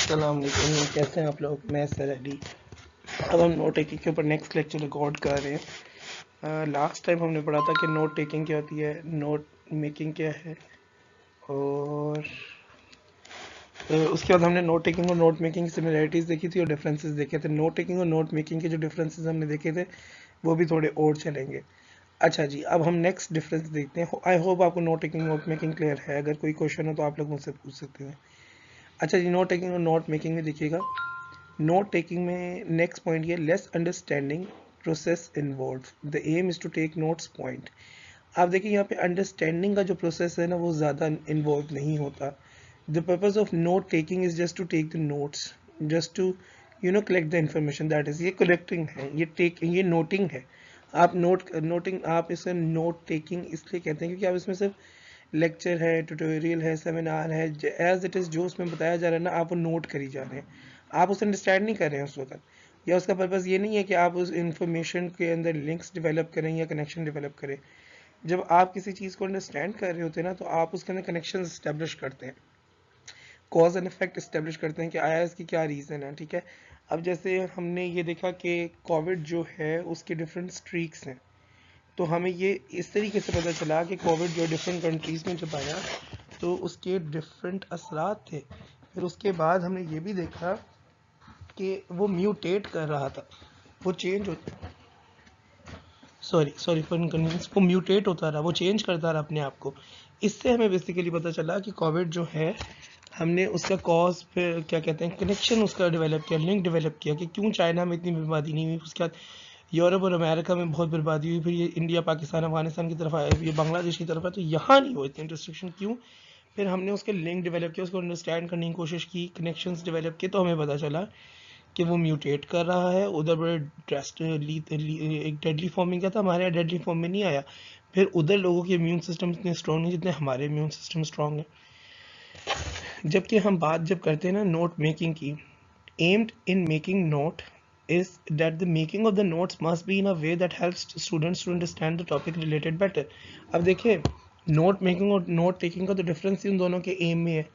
अस्सलाम वालेकुम, कैसे हैं आप लोग। मैं सर। अब हम नोट टेकिंग के ऊपर नेक्स्ट लेक्चर रिकॉर्ड कर रहे हैं। लास्ट टाइम हमने पढ़ा था कि नोट टेकिंग क्या होती है, नोट मेकिंग क्या है, और उसके बाद हमने नोट टेकिंग और नोट मेकिंग की सिमिलरिटीज़ देखी थी और डिफरेंसेस देखे थे। नोट टेकिंग और नोट मेकिंग के जो डिफरेंसेस हमने देखे थे वो भी थोड़े और चलेंगे। अच्छा जी, अब हम नेक्स्ट डिफरेंस देखते हैं। आई होप आपको note taking note making clear है। अगर कोई क्वेश्चन हो तो आप लोग मुझसे पूछ सकते हैं। अच्छा जी, नोट टेकिंग और नोट मेकिंग में देखिएगा। नोट टेकिंग में नेक्स्ट पॉइंट ये less understanding process involve, the aim is to take notes point. आप देखिए यहाँ पे अंडरस्टैंडिंग का जो प्रोसेस है ना वो ज़्यादा इन्वॉल्व नहीं होता। The purpose of note taking is just to take the notes, just to collect the information. That is, ये कलेक्टिंग है, ये नोटिंग है। आप नोटिंग, आप इसे नोट टेकिंग इसलिए कहते हैं क्योंकि आप इसमें सिर्फ लेक्चर है, ट्यूटोरियल है, सेमिनार है, एज इट इज़ जो उसमें बताया जा रहा है ना आप वो नोट करी जा रहे हैं, आप उसे अंडरस्टैंड नहीं कर रहे हैं उस वक्त। या उसका पर्पज़ ये नहीं है कि आप उस इंफॉर्मेशन के अंदर लिंक्स डेवलप करें या कनेक्शन डेवलप करें। जब आप किसी चीज़ को अंडरस्टैंड कर रहे होते हैं ना तो आप उसके अंदर कनेक्शन इस्टेब्लिश करते हैं, कॉज एंड इफेक्ट इस्टेब्लिश करते हैं कि आया इसकी क्या रीज़न है। ठीक है, अब जैसे हमने ये देखा कि कोविड जो है उसके डिफरेंट स्ट्रीक्स हैं, तो हमें ये इस तरीके से पता चला कि कोविड जो डिफरेंट कंट्रीज़ में जब आया तो उसके डिफरेंट असरात थे। फिर उसके बाद हमने ये भी देखा कि वो म्यूटेट कर रहा था, वो चेंज हो सॉरी फॉर इनकन्वीनियंस, वो म्यूटेट होता रहा, वो चेंज करता रहा अपने आप को। इससे हमें बेसिकली पता चला कि कोविड जो है हमने उसका कॉज, फिर क्या कहते हैं, कनेक्शन उसका डेवलप किया, लिंक डेवलप किया कि क्यों चाइना में इतनी बर्बादी नहीं हुई, उसके बाद यूरोप और अमेरिका में बहुत बर्बादी हुई, फिर ये इंडिया पाकिस्तान अफगानिस्तान की तरफ आया, ये बांग्लादेश की तरफ है, तो यहाँ नहीं हुई इतनी डिस्ट्रक्शन क्यों। फिर हमने उसके लिंक डेवलप किया, उसको अंडरस्टैंड करने की कोशिश की, कनेक्शंस डेवलप किए, तो हमें पता चला कि वो म्यूटेट कर रहा है। उधर बड़े एक डेडली फॉर्म में क्या था, हमारे यहाँ डेडली फॉर्म में नहीं आया। फिर उधर लोगों के इम्यून सिस्टम इतने स्ट्रॉन्ग नहीं जितने हमारे इम्यून सिस्टम स्ट्रॉन्ग है। जबकि हम बात जब करते हैं ना नोट मेकिंग की, aimed in making note is that the making of the notes must be in a way that helps students to understand the topic related better. अब देखिए, नोट मेकिंग और नोट टेकिंग का तो difference in दोनों के M में है।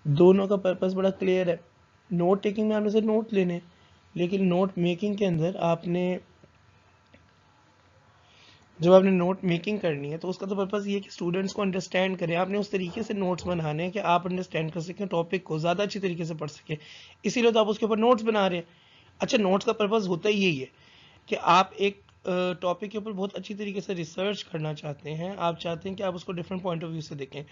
दोनों का पर्पस बड़ा क्लियर है। नोट टेकिंग में आपने सिर्फ नोट लेने, लेकिन नोट मेकिंग के अंदर आपने जब आपने नोट मेकिंग करनी है तो उसका तो पर्पस ये है कि स्टूडेंट्स को अंडरस्टैंड करें। आपने उस तरीके से नोट्स बनाने हैं कि आप अंडरस्टैंड कर सकें, टॉपिक को ज़्यादा अच्छी तरीके से पढ़ सकें, इसीलिए तो आप उसके ऊपर नोट्स बना रहे हैं। अच्छा, नोट्स का पर्पस होता ही यही है कि आप एक टॉपिक के ऊपर बहुत अच्छी तरीके से रिसर्च करना चाहते हैं, आप चाहते हैं कि आप उसको डिफरेंट पॉइंट ऑफ व्यू से देखें।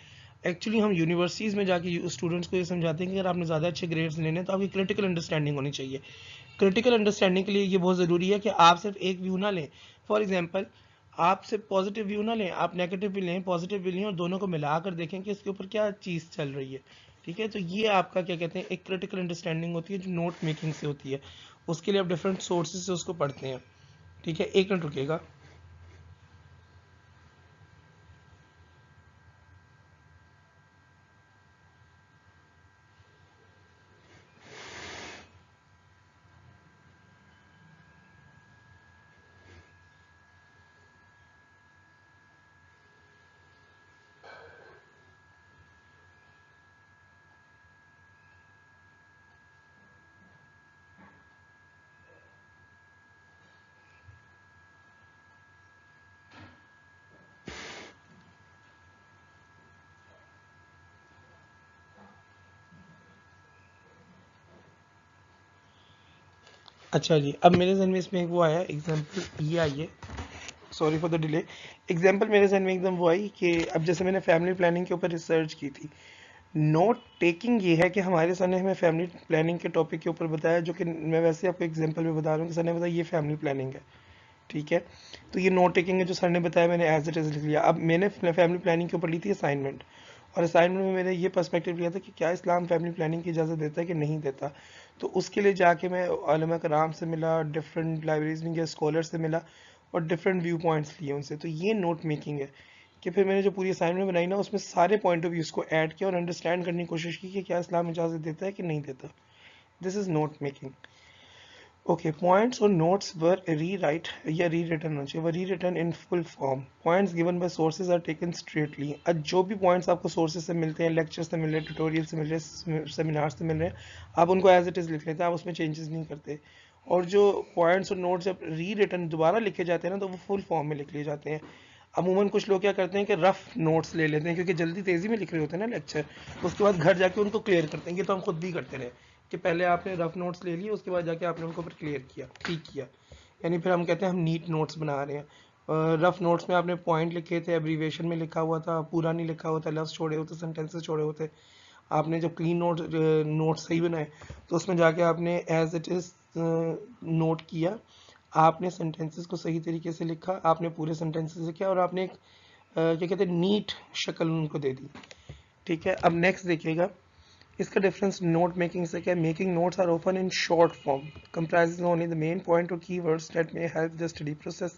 एक्चुअली हम यूनिवर्सिटीज़ में जाके स्टूडेंट्स को ये समझाते हैं कि अगर आपने ज़्यादा अच्छे ग्रेड्स लेने हैं तो आपकी क्रिटिकल अंडरस्टैंडिंग होनी चाहिए। क्रिटिकल अंडरस्टैंडिंग के लिए ये बहुत ज़रूरी है कि आप सिर्फ एक व्यू ना लें। फॉर एग्जांपल, आप सिर्फ पॉजिटिव व्यू ना लें, आप नेगेटिव भी लें, पॉजिटिव भी लें, और दोनों को मिलाकर देखें कि इसके ऊपर क्या चीज़ चल रही है। ठीक है, तो ये आपका क्या कहते हैं, एक क्रिटिकल अंडरस्टैंडिंग होती है जो नोट मेकिंग से होती है। उसके लिए आप डिफरेंट सोर्सेज से उसको पढ़ते हैं। ठीक है, एक मिनट रुकिएगा। अच्छा जी, अब मेरे जहन में इसमें एक वो आया एग्जांपल, ये आई है, sorry for the delay. Example मेरे जहन में एकदम वो आई कि अब जैसे मैंने फैमिली प्लानिंग के ऊपर रिसर्च की थी। नोट टेकिंग ये है कि हमारे सर ने हमें फैमिली प्लानिंग के टॉपिक के ऊपर बताया, जो कि मैं वैसे आपको एग्जांपल में बता रहा हूँ कि सर ने बताया ये फैमिली प्लानिंग है। ठीक है, तो ये नोट टेकिंग है जो सर ने बताया, मैंने एज इट इज़ लिख लिया। अब मैंने फैमिली प्लानिंग के ऊपर ली थी असाइनमेंट, और असाइनमेंट में मैंने ये पर्सपेक्टिव लिया था कि क्या इस्लाम फैमिली प्लानिंग की इजाज़त देता है कि नहीं देता। तो उसके लिए जाके मैं उलमा कराम से मिला, डिफरेंट लाइब्रेरीज में गया, स्कॉलर से मिला, और डिफरेंट व्यू पॉइंट्स लिए उनसे। तो ये नोट मेकिंग है कि फिर मैंने जो पूरी असाइनमेंट बनाई ना उसमें सारे पॉइंट ऑफ व्यूज़ को ऐड किया और अंडरस्टैंड करने की कोशिश की कि क्या इस्लाम इजाज़त देता है कि नहीं देता। This is note making. Okay, points और नोट्स वर रीराइट या रीरिटन होना चाहिए, were rewritten in full form. Points given by sources are taken straightly. जो भी पॉइंट्स आपको सोर्सेज से मिलते हैं, लेक्चर से मिल रहे हैं, ट्यूटोरियल से मिल रहे हैं, सेमिनार से मिल रहे हैं, आप उनको एज इट इज़ लिख लेते हैं, आप उसमें चेंजेस नहीं करते। और जो पॉइंट्स और नोट्स जब री रिटर्न दोबारा लिखे जाते हैं ना, तो वो फुल फॉर्म में लिख लिए जाते हैं। अमूमन कुछ लोग क्या करते हैं कि रफ नोट्स ले लेते हैं, क्योंकि जल्दी तेज़ी में लिख रहे होते हैं ना लेक्चर, उसके बाद घर जाके उनको क्लियर करते हैं। ये तो हम खुद भी करते रहे कि पहले आपने रफ नोट्स ले लिए, उसके बाद जाके आपने उनको फिर क्लियर किया, ठीक किया, यानी फिर हम कहते हैं हम नीट नोट्स बना रहे हैं। रफ नोट्स में आपने पॉइंट लिखे थे, एब्रीवेशन में लिखा हुआ था, पूरा नहीं लिखा होता, लफ्ज़ छोड़े होते, सेंटेंसेस छोड़े होते। आपने जब क्लीन नोट सही बनाए तो उसमें जाके आपने एज इट इज़ नोट किया, आपने सेंटेंसेस को सही तरीके से लिखा, आपने पूरे सेंटेंसेस लिखे और आपने एक क्या कहते हैं नीट शक्ल उनको दे दी। ठीक है, अब नेक्स्ट देखिएगा, इसका डिफरेंस नोट मेकिंग से क्या है। Making notes are often in short form, comprises only the main point और keywords that may help the study process.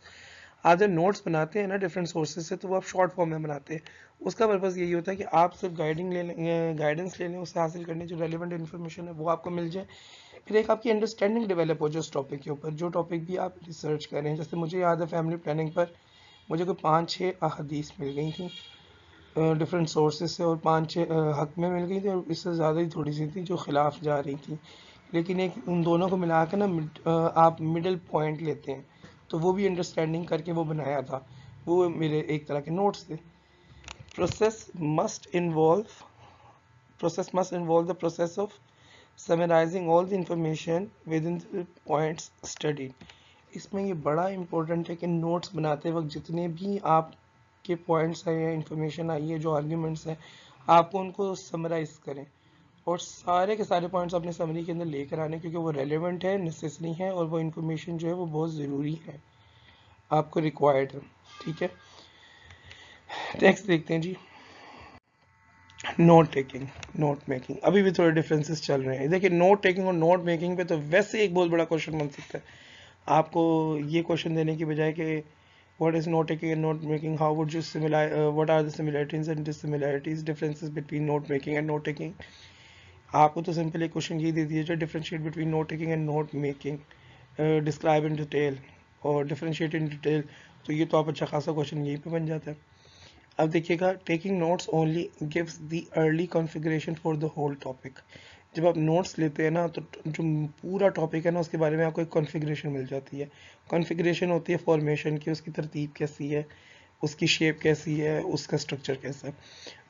आप जब नोट्स बनाते हैं ना डिफरेंट सोर्सेज से, तो वो आप शॉर्ट फॉर्म में बनाते हैं। उसका पर्पज़ यही होता है कि आप सिर्फ गाइडेंस ले लें, उससे हासिल करने जो रेलिवेंट इन्फॉर्मेशन है वो आपको मिल जाए। फिर एक आपकी अंडरस्टैंडिंग डेवलप हो जो उस टॉपिक के ऊपर, जो टॉपिक भी आप रिसर्च कर रहे हैं। जैसे मुझे याद है फैमिली प्लानिंग पर मुझे कोई 5-6 अहादीस मिल गई थी डिफरेंट सोर्सेज से, और 5-6 हक में मिल गई थी, और इससे ज़्यादा ही थोड़ी सी थी जो खिलाफ जा रही थी। लेकिन एक उन दोनों को मिला कर ना आप मिडिल पॉइंट लेते हैं, तो वो भी अंडरस्टैंडिंग करके वो बनाया था। वो मेरे एक तरह के नोट्स थे। Process must involve process must involve the process of summarising all the information within the points studied. इसमें ये बड़ा इंपॉर्टेंट है कि नोट्स बनाते वक्त जितने भी आपके पॉइंट्स हैं या इंफॉर्मेशन आई है, जो आर्ग्यूमेंट्स हैं, आपको उनको समराइज करें और सारे के सारे पॉइंट्स अपने समरी के अंदर लेकर आने, क्योंकि वो रेलेवेंट है, नेसेसरी है, और वो इन्फॉर्मेशन जो है वो बहुत ज़रूरी है, आपको रिक्वायर्ड है। ठीक है, नेक्स्ट देखते हैं जी, नोट टेकिंग, नोट मेकिंग। अभी भी थोड़े डिफरेंसेस चल रहे हैं। देखिए, नोट टेकिंग और नोट मेकिंग पे तो वैसे एक बहुत बड़ा क्वेश्चन बन सकता है आपको, ये क्वेश्चन देने की बजाय कि what is note taking and note making, how would you what are the similarities and dissimilarities, differences between note making and note taking। आपको तो सिंपल एक क्वेश्चन ये दे दिया जो differentiate between note taking and note making, describe in detail और differentiate in detail, तो ये तो आप अच्छा खासा क्वेश्चन यहीं पे बन जाता है। अब देखिएगा, taking notes only gives the early configuration for the whole topic. जब आप नोट्स लेते हैं ना, तो जो पूरा टॉपिक है ना, उसके बारे में आपको एक कॉन्फ़िगरेशन मिल जाती है। कॉन्फ़िगरेशन होती है फॉर्मेशन की, उसकी तरतीब कैसी है, उसकी शेप कैसी है, उसका स्ट्रक्चर कैसा है।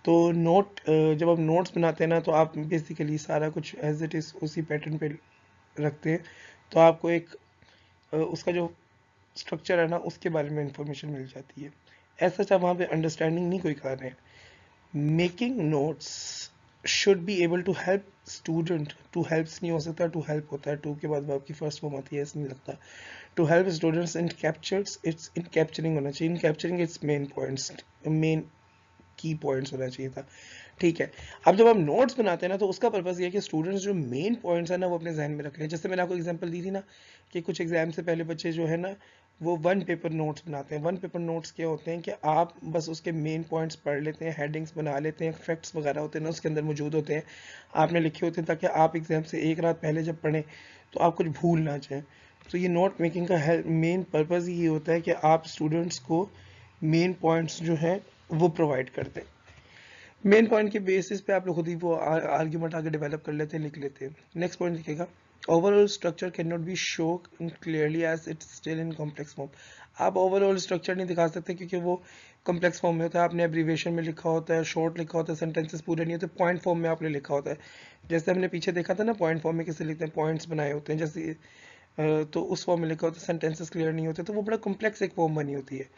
तो जब आप नोट्स बनाते हैं ना, तो आप बेसिकली सारा कुछ एज इट इज़ उसी पैटर्न पे रखते हैं, तो आपको एक उसका जो स्ट्रक्चर है ना, उसके बारे में इंफॉर्मेशन मिल जाती है। ऐसा चाहे वहाँ पे अंडरस्टैंडिंग नहीं कोई कर रहे हैं। Making notes should be able to help student, to helps नहीं हो सकता, टू हेल्प होता है, टू के बाद आपकी फर्स्ट फॉर्म आती है, ऐसा नहीं लगता। To help students in captures its, in capturing होना चाहिए, in capturing its main points, main key points होना चाहिए था। ठीक है, अब जब हम नोट्स बनाते हैं ना, तो उसका पर्पज़ ये है कि स्टूडेंट्स जो मेन पॉइंट्स है ना, वो अपने जहन में रख लें। जैसे मैंने आपको एग्जांपल दी थी ना कि कुछ एग्जाम से पहले बच्चे जो है ना, वो वन पेपर नोट्स बनाते हैं। वन पेपर नोट्स क्या होते हैं कि आप बस उसके मेन पॉइंट्स पढ़ लेते हैं, हेडिंग्स बना लेते हैं, फैक्ट्स वगैरह होते हैं ना उसके अंदर मौजूद होते हैं, आपने लिखे होते हैं, ताकि आप एग्जाम से एक रात पहले जब पढ़ें तो आप कुछ भूल ना जाए। तो ये नोट मेकिंग का मेन पर्पज़ ये होता है कि आप स्टूडेंट्स को मेन पॉइंट्स जो है वो प्रोवाइड करते हैं। मेन पॉइंट के बेसिस पे आप लोग खुद ही वो आर्ग्यूमेंट आगे डेवलप कर लेते हैं, लिख लेते हैं। नेक्स्ट पॉइंट लिखेगा, overall structure can not be show clearly as it's still in complex form. आप ओवरऑल स्ट्रक्चर नहीं दिखा सकते क्योंकि वो कॉम्प्लेक्स फॉर्म में होता है। आपने एब्रीविएशन में लिखा होता है, शॉर्ट लिखा होता है, सेंटेंसेस पूरे नहीं होते, पॉइंट फॉर्म में आपने लिखा होता है। जैसे हमने पीछे देखा था ना, पॉइंट फॉर्म में कैसे लिखते हैं, पॉइंट्स बनाए होते हैं जैसे, तो उस फॉर्म में लिखा होता है, सेंटेंसेस क्लियर नहीं होते, तो वो बड़ा कॉम्प्लेक्स एक फॉर्म बनी होती है।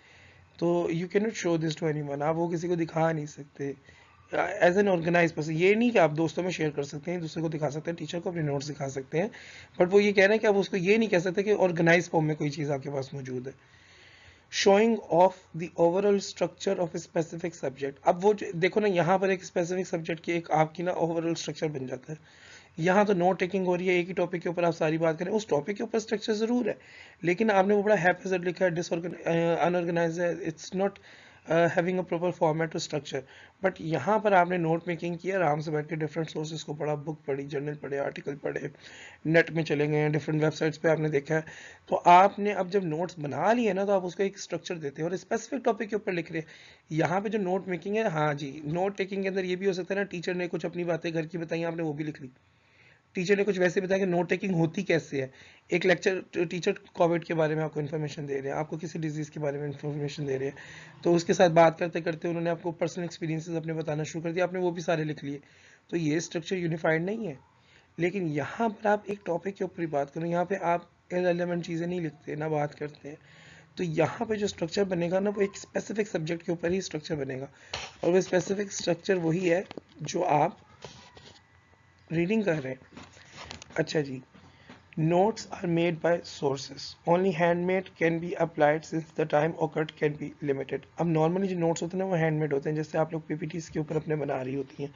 तो you can not show this to anyone, आप वो किसी को दिखा नहीं सकते एज एन ऑर्गेनाइज पर्सन। ये नहीं कि आप दोस्तों में शेयर कर सकते हैं, दूसरे को दिखा सकते हैं, टीचर को अपने नोट्स दिखा सकते हैं, बट वो ये कह रहे हैं कि आप उसको ये नहीं कह सकते कि ऑर्गेनाइज फॉर्म में कोई चीज़ आपके पास मौजूद है। Showing off the overall structure of a specific subject. अब वो देखो ना, यहाँ पर एक स्पेसिफिक सब्जेक्ट की एक आपकी ना ओवरऑल स्ट्रक्चर बन जाता है। यहाँ तो नोट टेकिंग हो रही है, एक ही टॉपिक के ऊपर आप सारी बात करें, उस टॉपिक के ऊपर स्ट्रक्चर जरूर है, लेकिन आपने वो बड़ा हैफेजर्ड लिखा है, अनऑर्गेनाइज है, it's not having a proper format और स्ट्रक्चर। बट यहाँ पर आपने नोट मेकिंग किया, आराम से बैठ के डिफरेंट सोर्सेज को पढ़ा, बुक पढ़ी, जर्नल पढ़े, आर्टिकल पढ़े, नेट में चले गए, डिफरेंट वेबसाइट्स पे आपने देखा है। तो आपने अब जब नोट्स बना लिए ना, तो आप उसको एक स्ट्रक्चर देते हैं और स्पेसिफिक टॉपिक के ऊपर लिख रहे हैं। यहाँ पे जो नोट मेकिंग है, हाँ जी, नोट टेकिंग के अंदर ये भी हो सकता है ना, टीचर ने कुछ अपनी बातें घर की बताई, आपने वो भी लिख ली। टीचर ने कुछ वैसे बताया कि नोट टेकिंग होती कैसे है। एक लेक्चर टीचर कोविड के बारे में आपको इन्फॉर्मेशन दे रहे हैं, आपको किसी डिजीज़ के बारे में इन्फॉर्मेशन दे रहे हैं, तो उसके साथ बात करते करते उन्होंने आपको पर्सनल एक्सपीरियंसेस अपने बताना शुरू कर दिया, आपने वो भी सारे लिख लिए। तो ये स्ट्रक्चर यूनिफाइड नहीं है। लेकिन यहाँ पर आप एक टॉपिक के ऊपर ही बात करो, यहाँ पे आप इररिलेवेंट चीज़ें नहीं लिखते ना बात करते हैं। तो यहाँ पे जो स्ट्रक्चर बनेगा ना, वो एक स्पेसिफिक सब्जेक्ट के ऊपर ही स्ट्रक्चर बनेगा, और वो स्पेसिफिक स्ट्रक्चर वही है जो आप रीडिंग कर रहे हैं। अच्छा जी, notes are made by sources. Only handmade can be applied since the time occurred can be limited. अब नॉर्मली जो नोट्स होते हैं ना, वो हैंडमेड होते हैं, जैसे आप लोग पीपीटीज के ऊपर अपने बना रही होती हैं,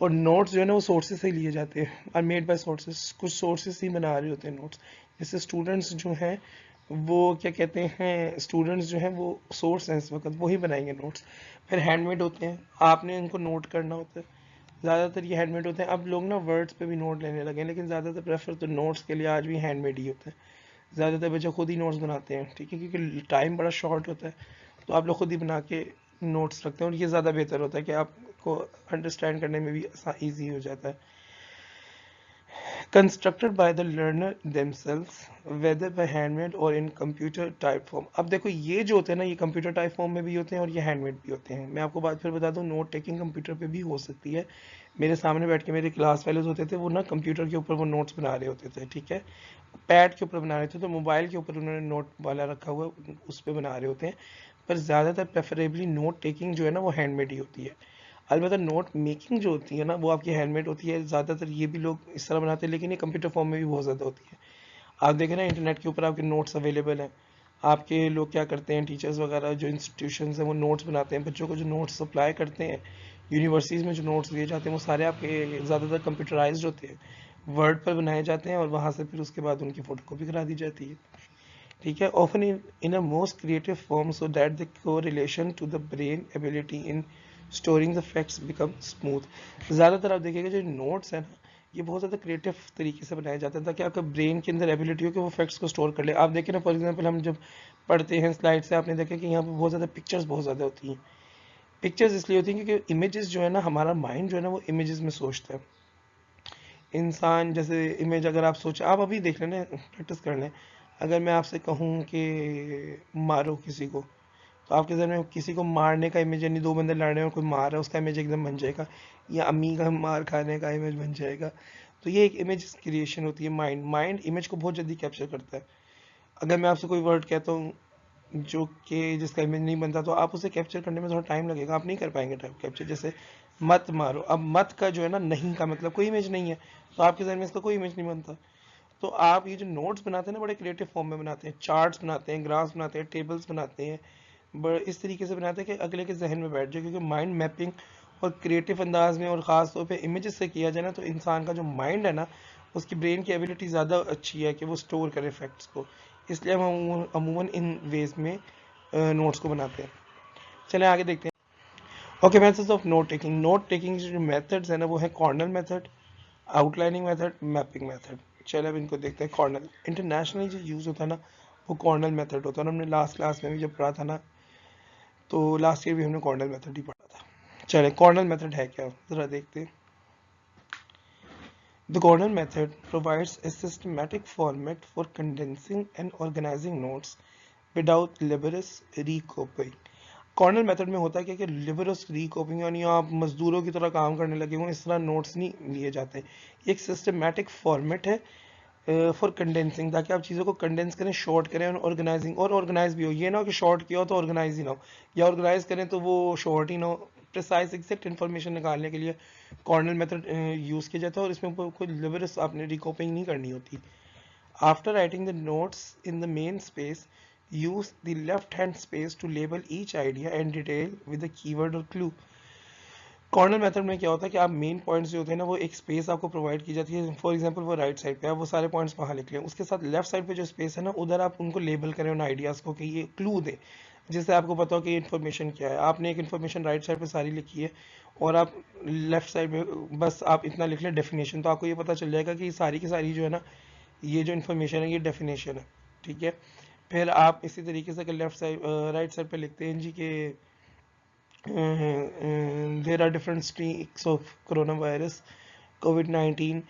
और नोट्स जो है ना वो सोर्सेज से लिए जाते हैं, आर मेड बाय सोर्सेज। कुछ सोर्सेज ही बना रहे होते हैं नोट्स। जैसे स्टूडेंट्स जो हैं वो क्या कहते हैं, स्टूडेंट्स जो हैं वो सोर्स हैं इस वक्त, वही बनाएंगे नोट्स। फिर हैंडमेड होते हैं, आपने इनको नोट करना होता है। ज़्यादातर ये हैंडमेड होते हैं। अब लोग ना वर्ड्स पे भी नोट लेने लगे हैं, लेकिन ज़्यादातर प्रेफर तो नोट्स के लिए आज भी हैंडमेड ही होता है। ज़्यादातर बच्चे खुद ही नोट्स बनाते हैं, ठीक है, क्योंकि टाइम बड़ा शॉर्ट होता है, तो आप लोग खुद ही बना के नोट्स रखते हैं, और ये ज़्यादा बेहतर होता है कि आपको अंडरस्टैंड करने में भी ईजी हो जाता है। Constructed by the learner themselves, whether by handmade or in computer type form। अब देखो ये जो होते हैं ना, ये कंप्यूटर टाइप फॉर्म में भी होते हैं और ये हैंडमेड भी होते हैं। मैं आपको बात फिर बता दूं, नोट टेकिंग कंप्यूटर पे भी हो सकती है। मेरे सामने बैठ के मेरे क्लास फेलोज होते थे, वो ना कंप्यूटर के ऊपर वो नोट्स बना रहे होते थे, ठीक है, पैड के ऊपर बना रहे थे, तो मोबाइल के ऊपर उन्होंने नोट वाला रखा हुआ, उस पर बना रहे होते हैं। पर ज़्यादातर प्रेफरेबली नोट टेकिंग जो है ना, वो हैंडमेड ही होती है। अलबत्ता नोट मेकिंग जो होती है ना, वो आपकी हैंडमेड होती है। ज़्यादातर ये भी लोग इस तरह बनाते हैं, लेकिन ये कंप्यूटर फॉर्म में भी बहुत ज़्यादा होती है। आप देखें ना, इंटरनेट के ऊपर आपके नोट्स अवेलेबल हैं। आपके लोग क्या करते हैं, टीचर्स वगैरह जो इंस्टीट्यूशंस हैं, वो नोट्स बनाते हैं, बच्चों को जो नोट्स सप्लाई करते हैं, यूनिवर्सिटीज़ में जो नोट्स दिए जाते हैं, वो सारे आपके ज़्यादातर कंप्यूटराइज्ड होते हैं, वर्ड पर बनाए जाते हैं, और वहाँ से फिर उसके बाद उनकी फ़ोटोकॉपी करा दी जाती है, ठीक है। Often in a most creative form, so that the correlation to the brain ability in storing the facts become smooth. ज़्यादातर आप देखिएगा जो नोट्स हैं ना, ये बहुत ज़्यादा क्रिएटिव तरीके से बनाया जाता है, ताकि आपका ब्रेन के अंदर एबिलिटी हो कि वो फैक्ट्स को स्टोर कर ले। आप देखें ना, फॉर एग्जांपल हम जब पढ़ते हैं स्लाइड से, आपने देखा कि यहाँ पर बहुत ज़्यादा पिक्चर्स बहुत ज़्यादा होती हैं। पिक्चर्स इसलिए होती हैं क्योंकि इमेजेस जो है ना, हमारा माइंड जो है ना, वो इमेजेस में सोचता है। इंसान जैसे इमेज अगर आप सोच, आप अभी देख लें, प्रैक्टिस कर लें। अगर मैं आपसे कहूँ कि मारो किसी को, तो आपके जहन में किसी को मारने का इमेज, यानी दो बंदे लड़ रहे हैं और कोई मार रहा है, उसका इमेज एकदम बन जाएगा, या अम्मी का मार खाने का इमेज बन जाएगा। तो ये एक इमेज क्रिएशन होती है। माइंड इमेज को बहुत जल्दी कैप्चर करता है। अगर मैं आपसे कोई वर्ड कहता हूँ जो कि जिसका इमेज नहीं बनता, तो आप उसे कैप्चर करने में थोड़ा टाइम लगेगा, आप नहीं कर पाएंगे टाइम कैप्चर। जैसे मत मारो, अब मत का जो है ना, नहीं का मतलब कोई इमेज नहीं है, तो आपके जहन में इसका कोई इमेज नहीं बनता। तो आप ये जो नोट्स बनाते हैं ना, बड़े क्रिएटिव फॉर्म में बनाते हैं, चार्ट्स बनाते हैं, ग्राफ्स बनाते हैं, टेबल्स बनाते हैं, बड़े इस तरीके से बनाते हैं कि अगले के जहन में बैठ जाए, क्योंकि माइंड मैपिंग और क्रिएटिव अंदाज में और ख़ास तौर पे इमेजेस से किया जाए ना, तो इंसान का जो माइंड है ना, उसकी ब्रेन की एबिलिटी ज़्यादा अच्छी है कि वो स्टोर करे फैक्ट्स को। इसलिए हम अमूमन इन वेज में नोट्स को बनाते हैं। चलें आगे देखते हैं। Okay, methods of note taking. Note taking जो मेथड्स है ना, वो है Cornell method, outlining method, mapping method. चलो अब इनको देखते हैं। कॉर्नल इंटरनेशनली जो यूज़ होता है ना, वो कॉर्नल मेथड होता है, और हमने लास्ट क्लास में भी जब पढ़ा था ना, तो लास्ट ईयर भी हमने कॉर्नल मेथड ही पढ़ा था। चले, कॉर्नल मेथड है क्या, ज़रा देखते हैं। The Gordon method provides a systematic format for condensing and organizing notes without laborious recopying। Cornell method में होता है क्या कि लिबरस रीकॉपिंग, यानी आप मजदूरों की तरह काम करने लगे हों, इस तरह नोट्स नहीं लिए जाते। एक सिस्टमेटिक फॉर्मेट है फॉर कंडेंसिंग, ताकि आप चीज़ों को कंडेंस करें, शॉर्ट करें, और ऑर्गेनाइजिंग, और ऑर्गेनाइज भी हो। ये ना हो कि शॉर्ट किया हो तो ऑर्गेनाइज ही ना हो, या ऑर्गेनाइज करें तो वो शॉर्ट ही ना हो। प्रिसाइज एग्जैक्ट इन्फॉर्मेशन निकालने के लिए कॉर्नल मेथड यूज़ किया जाता है, और इसमें कोई लिबरस आपने रिकॉपिंग नहीं करनी होती। After writing the notes in the main space, use the left-hand space to label each idea and detail with a keyword or clue। Corner method में क्या होता है कि आप मेन पॉइंट्स जो होते हैं ना, वो एक स्पेस आपको प्रोवाइड की जाती है। फॉर एग्जांपल वो राइट साइड पे, आप वो सारे पॉइंट्स वहाँ लिख लें, उसके साथ लेफ्ट साइड पे जो स्पेस है ना, उधर आप उनको लेबल करें उन आइडियाज़ को, कि ये क्लू दें। जिससे आपको पता हो कि ये इन्फॉर्मेशन क्या है। आपने एक इन्फॉर्मेशन राइट साइड पे सारी लिखी है और आप लेफ्ट साइड में बस आप इतना लिख लें डेफिनेशन, तो आपको ये पता चल जाएगा कि सारी की सारी जो है ना, ये जो इन्फॉर्मेशन है ये डेफिनेशन है, ठीक है। फिर आप इसी तरीके से अगर लेफ्ट साइड राइट साइड पे लिखते हैं जी के there are different streaks of coronavirus COVID-19.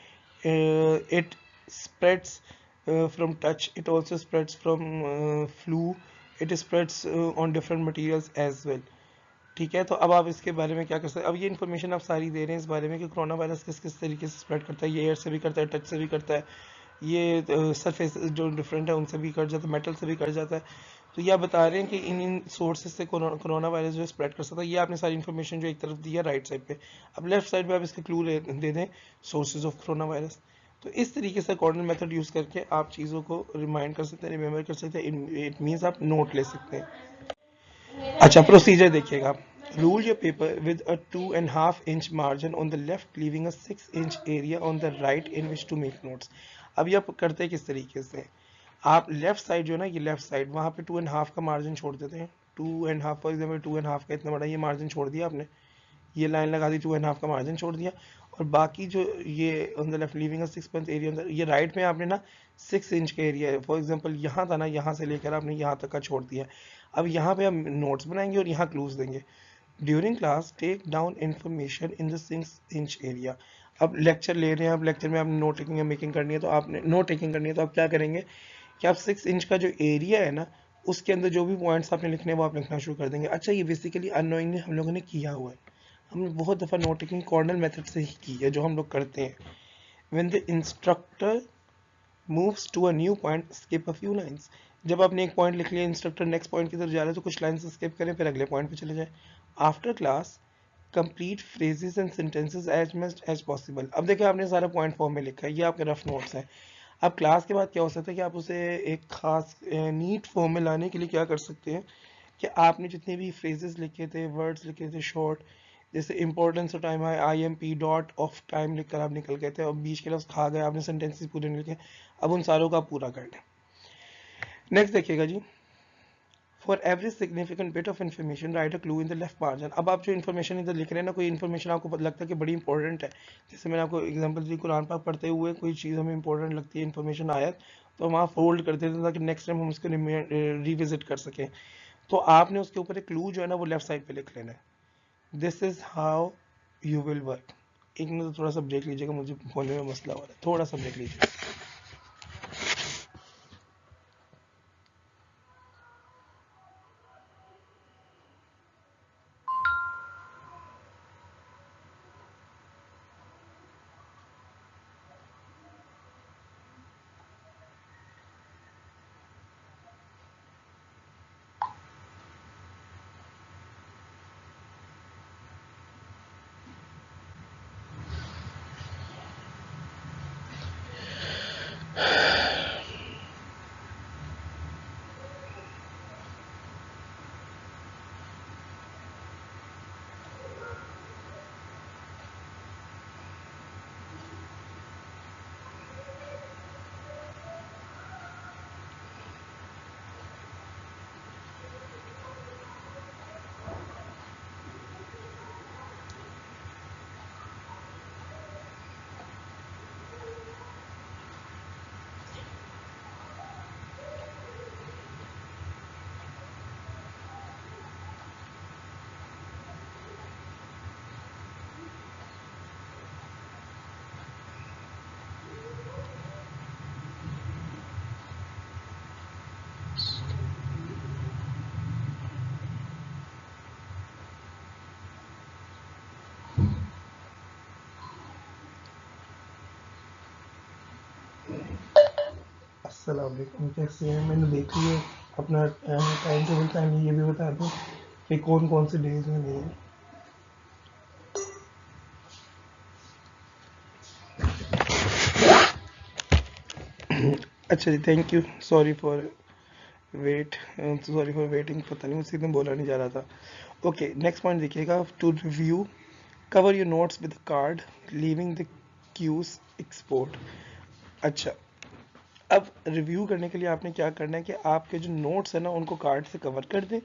It spreads from touch. It also spreads from flu. It spreads on different materials as well. ठीक है, तो अब आप इसके बारे में क्या कर सकते हैं। अब ये इन्फॉर्मेशन आप सारी दे रहे हैं इस बारे में कि कोरोना वायरस किस किस तरीके से स्प्रेड करता है। ये एयर से भी करता है, टच से भी करता है, ये सरफेस जो डिफरेंट है उनसे भी कर जाता है, मेटल से भी कर जाता है। तो ये आप बता रहे हैं कि इन इन सोर्सेज से कोरोना वायरस जो स्प्रेड कर सकता है। ये आपने सारी इन्फॉर्मेशन जो एक तरफ दी है राइट साइड पे। अब लेफ्ट साइड पे आप इसके क्लू दे दें, सोर्सेज ऑफ कोरोना वायरस। तो इस तरीके से कोऑर्डिनेट मेथड यूज करके आप चीज़ों को रिमाइंड कर सकते हैं, रिमेंबर कर सकते हैं। इट मीन्स आप नोट ले सकते हैं। अच्छा, प्रोसीजर देखिएगा आप। Rule your paper with a 2.5 inch margin on the left, leaving a 6 inch area on the right in which to make notes. अब ये आप करते हैं किस तरीके से, आप लेफ्ट साइड जो है ना, ये लेफ्ट साइड वहाँ पे 2.5 का मार्जिन छोड़ देते हैं। 2.5 फॉर एग्जाम्पल 2.5 का इतना बड़ा ये मार्जिन छोड़ दिया आपने, ये लाइन लगा दी, 2.5 का मार्जिन छोड़ दिया। और बाकी जो ये on the left leaving 6 punch area, ये राइट में आपने ना 6 इंच का एरिया है। फॉर एग्जांपल यहाँ था ना, यहाँ से लेकर आपने यहाँ तक का छोड़ दिया। अब यहाँ पे हम नोट्स बनाएंगे और यहाँ क्लूज देंगे। During class take down information in the 6 inch area. अब लेक्चर ले रहे हैं, अब लेक्चर में आपने नोट टेकिंग मेकिंग करनी है, तो आपने नोट टेकिंग करनी है, तो आप क्या करेंगे कि आप 6 इंच का जो एरिया है ना, उसके अंदर जो भी पॉइंट्स आपने लिखने हैं वो आप लिखना शुरू कर देंगे। अच्छा, ये बेसिकली अननोइंगली हम लोगों ने किया हुआ है, हमने बहुत दफ़ा नोट टेकिंग कॉर्नल मेथड से ही की है, जो हम लोग करते हैं। When the instructor moves to a new point skip a few lines. जब आपने एक पॉइंट लिख लिया, इंस्ट्रक्टर नेक्स्ट पॉइंट की तरफ जा रहा है, तो कुछ लाइंस स्किप करें, फिर अगले पॉइंट पे चले जाएं। After class complete phrases and sentences as much as possible. अब देखिए, आपने सारा पॉइंट फॉर्म में लिखा है, ये आपके रफ नोट्स हैं। अब क्लास के बाद क्या हो सकता है कि आप उसे एक खास नीट फॉर्म में लाने के लिए क्या कर सकते हैं कि आपने जितने भी फ्रेजेस लिखे थे, वर्ड्स लिखे थे शॉर्ट, जैसे इंपॉर्टेंस ऑफ टाइम है, IMP डॉट ऑफ टाइम लिखकर आप निकल गए थे और बीच के लफ्ज खा गए आपने, सेंटेंसेस पूरे नहीं लिखे, अब उन सारों का पूरा कर लें। नेक्स्ट देखिएगा जी, for every significant bit of information write a clue in the left margin. अब आप जो इन्फॉर्मेशन इधर लिख रहे हैं ना, कोई इन्फॉर्मेशन आपको पता लगता है कि बड़ी इंपॉर्टेंट है, जैसे मैंने आपको एग्जांपल दी, कुरान पाक पढ़ते हुए कोई चीज़ हमें इंपॉर्टेंट लगती है, इन्फॉर्मेशन आयत, तो हम वहाँ फोल्ड कर देते हैं ताकि नेक्स्ट टाइम हम उसको रिविजिट कर सकें। तो आपने उसके ऊपर एक क्लू जो है ना वो लेफ्ट साइड पे लिख लेना है। This is how you will work. एक मिनट, तो थोड़ा सा ब्रेक लीजिएगा, मुझे बोलने में मसला हो रहा है, थोड़ा सा ब्रेक लीजिए। अस्सलाम वालेकुम, कैसे हैं? मैंने देख लिया अपना टाइम टेबल, टाइम ये भी बता दूं कि कौन कौन से डेज में नहीं है। अच्छा जी, thank you, sorry for wait, sorry for waiting, पता नहीं मुझसे एकदम बोला नहीं जा रहा था। ओके, नेक्स्ट पॉइंट देखिएगा, to review cover your notes with card leaving the cues export. अच्छा, अब रिव्यू करने के लिए आपने क्या करना है कि आपके जो नोट्स है ना उनको कार्ड से कवर कर दें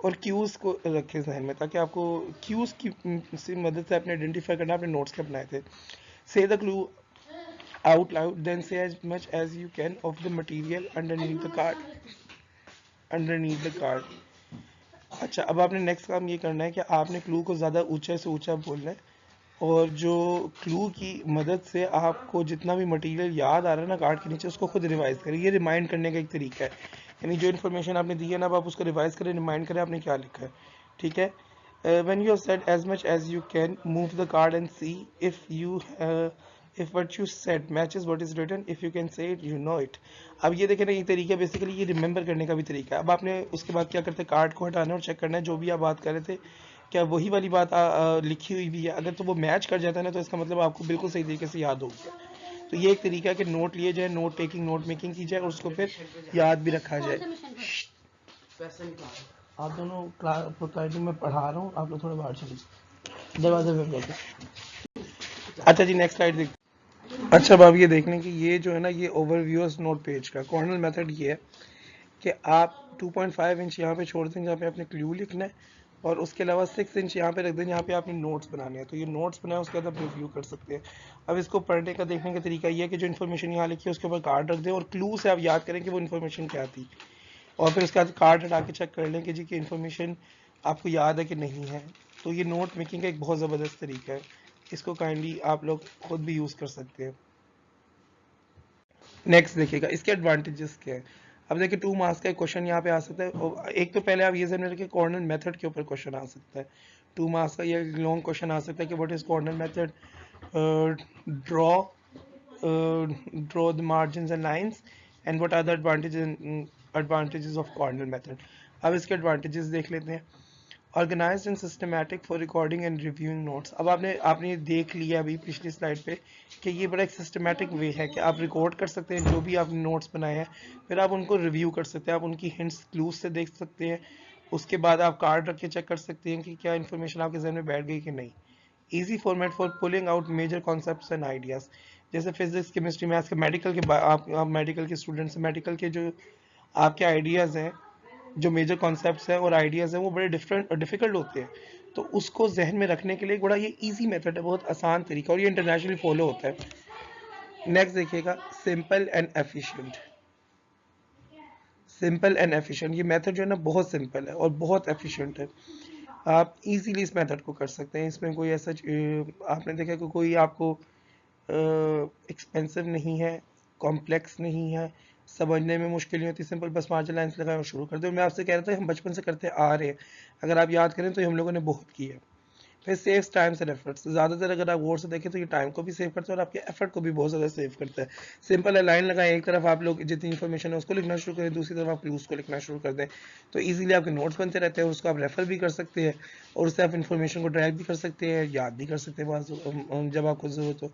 और क्यूज को रखें जहन में, ताकि आपको क्यूज की मदद से आपने आइडेंटिफाई करना आपने नोट्स के बनाए थे। से the clue out loud, then say as much as you can of the material underneath the card. अच्छा, अब आपने नेक्स्ट काम ये करना है कि आपने क्लू को ज़्यादा ऊंचे से ऊंचा बोलना है, और जो क्लू की मदद से आपको जितना भी मटेरियल याद आ रहा है ना कार्ड के नीचे, उसको खुद रिवाइज करें। ये रिमाइंड करने का एक तरीका है, यानी जो इन्फॉर्मेशन आपने दी है ना, अब आप उसको रिवाइज करें, रिमाइंड करें आपने क्या लिखा है। ठीक है, when you have said as much as you can, move the card and see if what you said matches what is written. If you can say it, you know it. अब ये देखें ना, ये तरीका बेसिकली ये remember करने का भी तरीका है। अब आपने उसके बाद क्या करते हैं, कार्ड को हटाना और चेक करना है जो भी आप बात कर रहे थे क्या वही वाली बात लिखी हुई भी है। अगर तो वो मैच कर जाता है ना, तो इसका मतलब आपको बिल्कुल सही तरीके से याद हो गया। तो ये एक तरीका है कि नोट लिए जाए, नोट टेकिंग नोट मेकिंग की जाए और उसको फिर याद भी रखा जाए। आप दोनों क्लास प्रोप्राइटर में पढ़ा रहा हूँ, आप लोग थोड़ा बाहर चलिए, दरवाजे पे बैठे। अच्छा जी, नेक्स्ट स्लाइड देखते। अच्छा, अब आप ये देखने की ये जो है ना, ये ओवरव्यू नोट पेज का कॉर्नर मेथड ये है कि आप 2.5 इंच यहाँ पे छोड़ दें जहाँ पे आपने क्लू लिखना है, और उसके अलावा 6 इंच यहाँ पे रख दें जहाँ पे आपने नोट्स बनाने हैं। तो ये नोट्स बनाए, उसके बाद आप रिव्यू कर सकते हैं। अब इसको पढ़ने का देखने का तरीका ये है कि जो इन्फॉर्मेशन यहाँ लिखी है उसके ऊपर कार्ड रख दें, और क्लू से आप याद करें कि वो इन्फॉर्मेशन क्या थी, और फिर उसके बाद कार्ड हटा के चेक कर लें कि जी की इन्फॉर्मेशन आपको याद है कि नहीं है। तो ये नोट मेकिंग का एक बहुत ज़बरदस्त तरीका है, इसको काइंडली आप लोग खुद भी यूज़ कर सकते हैं। नेक्स्ट देखिएगा इसके एडवांटेजेस क्या है। अब देखिए 2 मार्क्स का एक क्वेश्चन यहाँ पे आ सकता है, और एक तो पहले आप ये समझ रखिए कोऑर्डिनेट मेथड के ऊपर क्वेश्चन आ सकता है। 2 मार्क्स का ये लॉन्ग क्वेश्चन आ सकता है कि what is coordinate method, draw the margins and lines, and what are the advantages of coordinate method. अब इसके एडवांटेजेस देख लेते हैं। Organised and systematic for recording and reviewing notes. अब आपने देख लिया अभी पिछली स्लाइड पे कि ये बड़ा एक सिस्टमैटिक वे है कि आप रिकॉर्ड कर सकते हैं जो भी आपने नोट्स बनाए हैं, फिर आप उनको रिव्यू कर सकते हैं, आप उनकी हिंट्स क्लूज से देख सकते हैं, उसके बाद आप कार्ड रख के चेक कर सकते हैं कि क्या इन्फॉर्मेशन आपके जहन में बैठ गई कि नहीं। Easy format for pulling out major concepts and ideas, जैसे फिजिक्स केमिस्ट्री मैथ्स के मेडिकल के आप मेडिकल के स्टूडेंट्स, मेडिकल के जो आपके आइडियाज़ हैं, जो मेजर कॉन्सेप्ट्स हैं और आइडियाज़ हैं, वो बड़े डिफिकल्ट होते हैं, तो उसको जहन में रखने के लिए एक बड़ा ये इजी मेथड है, बहुत आसान तरीका, और ये इंटरनेशनली फॉलो होता है। नेक्स्ट देखिएगा simple and efficient. Simple and efficient, ये मेथड जो है ना बहुत सिंपल है और बहुत एफिशिएंट है। आप इजीली इस मेथड को कर सकते हैं। इसमें कोई ऐसा आपने देखा कि कोई आपको एक्सपेंसिव नहीं है, कॉम्प्लेक्स नहीं है, समझने में मुश्किल नहीं होती, सिंपल बस मार्जिन लाइन्स लगाएं और शुरू कर दो। मैं आपसे कह रहा था हम बचपन से करते आ रहे हैं, अगर आप याद करें तो हम लोगों ने बहुत किया है। फिर सेव्स टाइम्स एंड एफर्ट्स, ज़्यादातर अगर आप गौर से देखें तो ये टाइम को भी सेव करता है और आपके एफर्ट को भी बहुत ज़्यादा सेव करता है। सिंपल है, लाइन लगाएं, एक तरफ आप लोग जितनी इन्फॉर्मेशन है उसको लिखना शुरू करें, दूसरी तरफ आप क्लूज को लिखना शुरू कर दें, तो ईजिली आपके नोट्स बनते रहते हैं, उसको आप रेफर भी कर सकते हैं और उससे आप इन्फॉर्मेशन को ट्रैक भी कर सकते हैं, याद भी कर सकते हैं जब आपको ज़रूरत हो।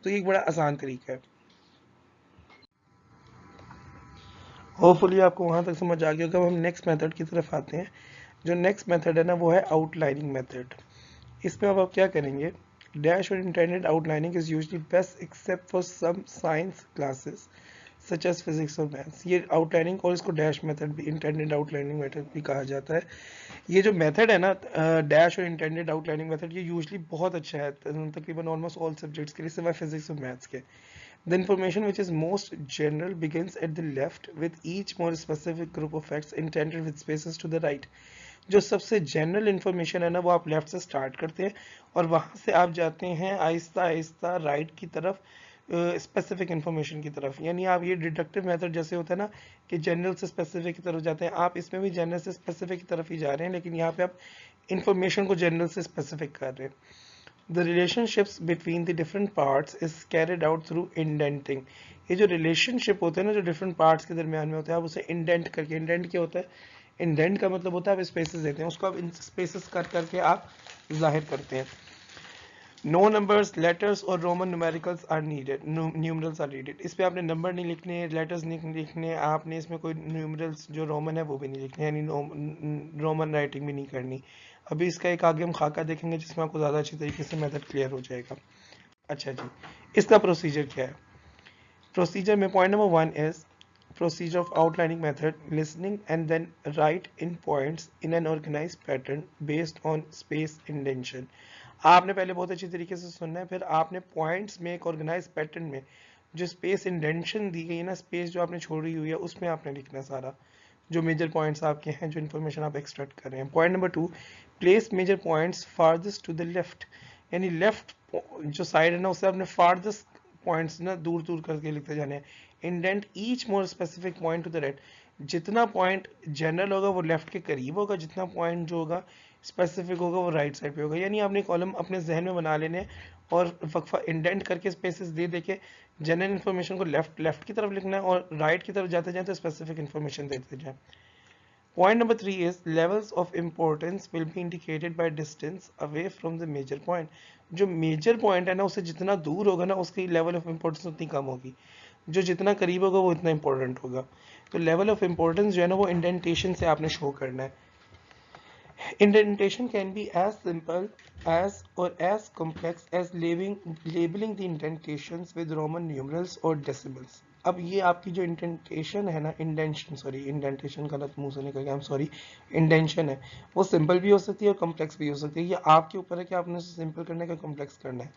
तो ये एक बड़ा आसान तरीका है। होपफुली आपको वहाँ तक समझ आ गया होगा। हम नेक्स्ट मेथड की तरफ आते हैं। जो नेक्स्ट मेथड है ना, वो है आउटलाइनिंग मेथड। इसमें अब आप क्या करेंगे, डैश और intended outlining is usually best except for some science classes such as physics और मैथ्स। ये आउटलाइनिंग, और इसको डैश मेथड भी, इंटेंडेड आउटलाइनिंग मेथड भी कहा जाता है। ये जो मेथड है ना, डैश और इंटेंडेड आउटलाइनिंग मेथड, ये यूजुअली बहुत अच्छा है तकरीबन ऑलमोस्ट ऑल सब्जेक्ट्स के लिए, सिवाय फिजिक्स और मैथ्स के। The information which is most general begins at the left with each more specific group of facts intended with spaces to the right. जो सबसे जनरल इंफॉर्मेशन है ना, वो आप लेफ्ट से स्टार्ट करते हैं और वहाँ से आप जाते हैं आहिस्ता आहिस्ता राइट की तरफ, स्पेसिफिक इंफॉर्मेशन की तरफ। यानी आप ये डिडक्टिव मेथड जैसे होता है ना कि जनरल से स्पेसिफिक की तरफ जाते हैं, आप इसमें भी जनरल से स्पेसिफिक की तरफ ही जा रहे हैं, लेकिन यहाँ पे आप इंफॉर्मेशन को जनरल से स्पेसिफिक कर रहे हैं। The relationships between the different parts is carried out through indenting. ये जो रिलेशनशिप होते हैं ना, जो डिफरेंट पार्ट्स के दरमियान में होता है, आप उसे इंडेंट करके, इंडेंट क्या होता है, इंडेंट का मतलब होता है आप स्पेसेस देते हैं, उसको आप इन स्पेसेस कर करके आप जाहिर करते हैं। नो नंबर्स, लेटर्स और Roman numericals are needed, numerals are needed. इस पे आपने नंबर नहीं लिखने, लेटर्स नहीं लिखने, आपने इसमें कोई न्यूमरल्स जो रोमन है वो भी नहीं लिखने, यानी रोमन राइटिंग भी नहीं करनी। अभी इसका एक आगे हम खाका देखेंगे जिसमें आपको ज़्यादा अच्छी तरीके से मेथड क्लियर हो जाएगा। अच्छा जी, इसका प्रोसीजर क्या है। प्रोसीजर में point number 1 is procedure of outlining method, listening and then write in points in an organized pattern based on space indentation. आपने पहले बहुत अच्छी तरीके से सुनना है, फिर आपने पॉइंट्स में एक ऑर्गेनाइज पैटर्न में जो स्पेस इंडेंशन दी गई है ना, स्पेस जो आपने छोड़ी हुई है उसमें आपने लिखना सारा जो मेजर पॉइंट्स आपके हैं, जो इन्फॉर्मेशन आप एक्सट्रैक्ट कर रहे हैं। Point number 2, place major points farthest to the left, यानी लेफ्ट जो साइड है ना उससे आपने फारदेस्ट पॉइंट्स ना दूर दूर करके लिखते जाने हैं। Indent each more specific point two the right, जितना पॉइंट जनरल होगा वो लेफ्ट के करीब होगा, जितना पॉइंट जो होगा स्पेसिफिक होगा वो राइट साइड पे होगा। यानी आपने कॉलम अपने जहन में बना लेने और वक्फा इंडेंट करके स्पेसेस दे के जनरल इन्फॉर्मेशन को लेफ्ट की तरफ लिखना है और राइट की तरफ जाते जाए तो स्पेसिफिक इन्फॉर्मेशन देते जाए। Point number 3 is levels of importance will be indicated by distance away from the major point. जो मेजर पॉइंट है ना उससे जितना दूर होगा ना उसकी लेवल ऑफ इम्पोर्टेंस उतनी कम होगी, जो जितना करीब होगा वो इतना इंपॉर्टेंट होगा। तो लेवल ऑफ इम्पोर्टेंस जो है ना वो इंडेंटेशन से आपने शो करना है। Indentation can be as simple as or as complex as labeling the indentations with Roman numerals or decimals. अब ये आपकी जो इंडेंटेशन है ना, इंडेंटेशन गलत मुंह से निकल गया, आई एम सॉरी, इंडेंशन है वो सिंपल भी हो सकती है और कॉम्प्लेक्स भी हो सकती है। ये आपके ऊपर है कि आपने उसे सिंपल करना है कि कॉम्प्लेक्स करना है।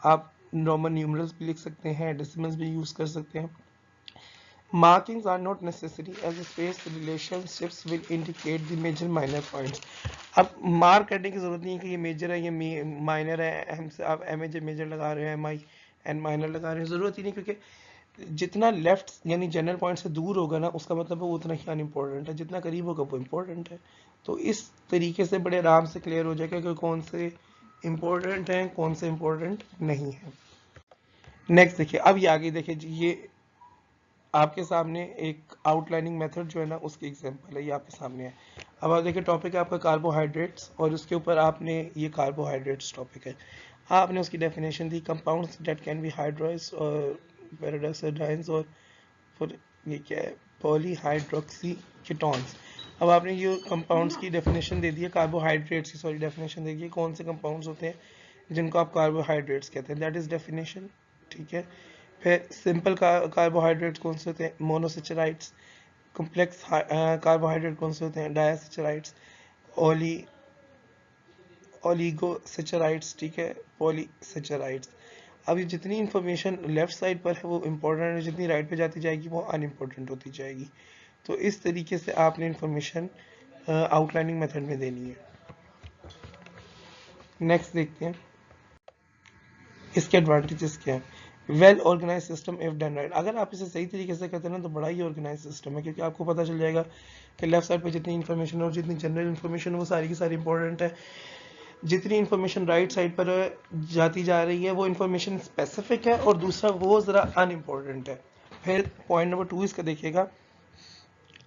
आप रोमन न्यूमरल्स भी लिख सकते हैं, डेसिमल्स भी यूज कर सकते हैं। Markings are not necessary as the space relationships will indicate the major minor points. अब मार्क करने की जरूरत नहीं है कि ये मेजर है ये माइनर है, हमसे आप एम एज मेजर लगा रहे हैं, एम आई एन माइनर लगा रहे हैं, जरूरत ही नहीं, क्योंकि जितना लेफ्ट यानी जनरल पॉइंट से दूर होगा ना उसका मतलब वो उतना ही अनइम्पोर्टेंट है, जितना करीब होगा वो इम्पोर्टेंट है। तो इस तरीके से बड़े आराम से क्लियर हो जाएगा कि कौन से इम्पोर्टेंट हैं कौन से इम्पोर्टेंट नहीं है। नेक्स्ट देखिए, अब ये आगे देखिए जी, ये आपके सामने एक आउटलाइनिंग मेथड जो है ना उसकी एग्जांपल है, ये आपके सामने है। अब आप देखिए टॉपिक है आपका कार्बोहाइड्रेट्स और उसके ऊपर आपने ये कार्बोहाइड्रेट्स टॉपिक है, आपने उसकी डेफिनेशन दी, compounds that can be hydros और पेरोक्साइड्स और फिर ये क्या है, पॉलीहाइड्रोक्सी कीटोन्स। अब आपने ये कंपाउंड्स की डेफिनेशन दे दी है, कार्बोहाइड्रेट्स की सॉरी डेफिनेशन दे दी है, कौन से कंपाउंड्स होते हैं जिनको आप कार्बोहाइड्रेट्स कहते हैं, दैट इज डेफिनेशन, ठीक है। फिर सिंपल कार्बोहाइड्रेट्स कौन से होते हैं, मोनोसेचराइड्स। कॉम्प्लेक्स कार्बोहाइड्रेट कौन से होते हैं, डायसेचराइड्स, ओली ओलिगोसेचराइड्स, ठीक है, पॉलीसेचराइड्स। अब ये जितनी इंफॉर्मेशन लेफ्ट साइड पर है वो इंपॉर्टेंट है, जितनी राइट पे जाती जाएगी वो अनइम्पोर्टेंट होती जाएगी। तो इस तरीके से आपने इंफॉर्मेशन आउटलाइनिंग मेथड में देनी है। नेक्स्ट देखते हैं इसके एडवांटेजेस क्या है। Well organise system if done right, अगर आप इसे सही तरीके से करते हैं ना तो बड़ा ही ऑर्गेनाइज सिस्टम है, क्योंकि आपको पता चल जाएगा कि लेफ्ट साइड पे जितनी इन्फॉर्मेशन और जितनी जनरल इन्फॉर्मेशन वो सारी की सारी इंपॉर्टेंट है, जितनी इन्फॉर्मेशन राइट साइड पर जाती जा रही है वो इन्फॉर्मेशन स्पेसिफिक है और दूसरा वो ज़रा अनइम्पोर्टेंट है। फिर पॉइंट नंबर 2 इसका देखिएगा,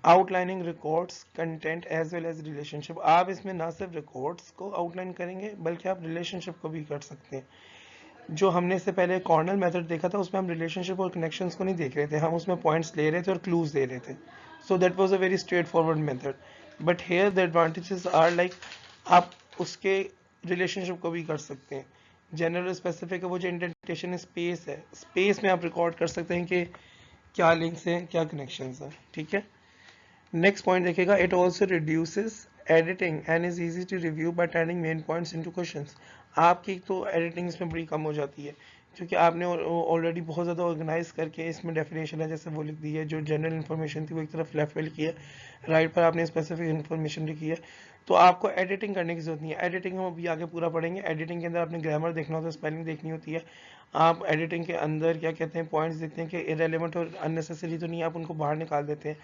outlining records content as well as relationship. आप इसमें ना सिर्फ रिकॉर्ड्स को आउटलाइन करेंगे बल्कि आप रिलेशनशिप को भी कर सकते हैं। जो हमने इससे पहले कॉर्नल मेथड देखा था उसमें हम रिलेशनशिप और कनेक्शंस को नहीं देख रहे थे, हम उसमें पॉइंट्स ले रहे थे और क्लूज दे रहे थे, so that was a very straightforward method. But here the advantages are like आप उसके रिलेशनशिप को भी कर सकते हैं। जनरल स्पेसिफिक है वो जो इंडेंटेशन स्पेस है, स्पेस में आप रिकॉर्ड कर सकते हैं कि क्या लिंक्स हैं क्या कनेक्शंस हैं, ठीक है। नेक्स्ट पॉइंट देखिएगा, it also reduces editing and is easy to review by turning main points into questions. आपकी तो एडिटिंग इसमें बड़ी कम हो जाती है क्योंकि आपने ऑलरेडी बहुत ज़्यादा ऑर्गेनाइज करके इसमें डेफिनेशन है जैसे वो लिख दी है, जो जनरल इन्फॉर्मेशन थी वो एक तरफ लेफ्ट पे लिखी है, राइट पर आपने स्पेसिफिक इन्फॉर्मेशन लिखी है, तो आपको एडिटिंग करने की जरूरत नहीं है। एडिटिंग हम अभी आगे पूरा पढ़ेंगे। एडिटिंग के अंदर आपने ग्रामर देखना होता है, स्पेलिंग देखनी होती है, आप एडिटिंग के अंदर क्या कहते हैं पॉइंट्स देखते हैं कि इरेलेवेंट और अननेसेसरी तो नहीं, आप उनको बाहर निकाल देते हैं।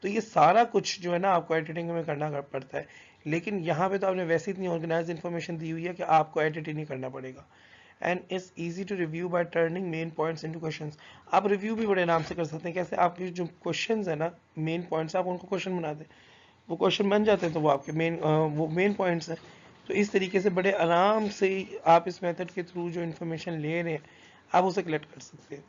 तो ये सारा कुछ जो है ना आपको एडिटिंग में करना पड़ता है, लेकिन यहाँ पे तो आपने वैसे इतनी ऑर्गेनाइज इन्फॉर्मेशन दी हुई है कि आपको एडिट ही नहीं करना पड़ेगा। And is easy to review by turning main points into questions. आप रिव्यू भी बड़े आराम से कर सकते हैं, कैसे, आपके जो क्वेश्चंस है ना मेन पॉइंट्स आप उनको क्वेश्चन बना दें, वो क्वेश्चन बन जाते हैं तो वो आपके वो मेन पॉइंट्स हैं। तो इस तरीके से बड़े आराम से आप इस मेथड के थ्रू जो इन्फॉर्मेशन ले रहे हैं आप उसे कलेक्ट कर सकते हैं।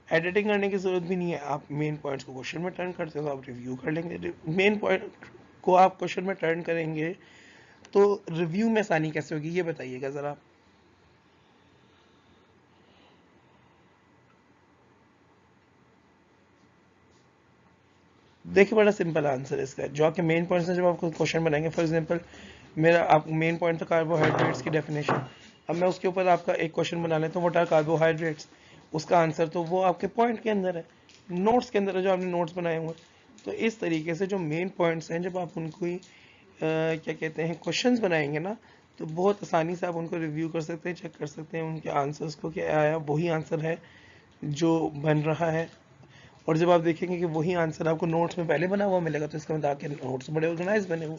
एडिटिंग करने की जरूरत भी नहीं है, आप मेन पॉइंट्स को क्वेश्चन में टर्न करते हो तो आप रिव्यू कर लेंगे। मेन पॉइंट को आप क्वेश्चन में टर्न करेंगे तो रिव्यू में आसानी कैसे होगी ये बताइएगा जरा। देखिए बड़ा सिंपल आंसर है इसका, जो आपके मेन पॉइंट्स हैं जब आपको क्वेश्चन बनाएंगे, फॉर एग्जांपल मेरा आप मेन पॉइंट था कार्बोहाइड्रेट्स की डेफिनेशन, अब मैं उसके ऊपर आपका एक क्वेश्चन बना लेता हूँ व्हाट आर कार्बोहाइड्रेट्स, उसका आंसर तो वो आपके पॉइंट के अंदर है, नोट्स के अंदर है जो आपने नोट्स बनाए हुए। तो इस तरीके से जो मेन पॉइंट्स हैं जब आप उनको ही क्या कहते हैं क्वेश्चंस बनाएंगे ना, तो बहुत आसानी से आप उनको रिव्यू कर सकते हैं, चेक कर सकते हैं उनके आंसर्स को, क्या आया वही आंसर है जो बन रहा है। और जब आप देखेंगे कि वही आंसर आपको नोट्स में पहले बना हुआ मिलेगा, तो इसका मतलब आपके नोट्स बड़े ऑर्गेनाइज बने हुए।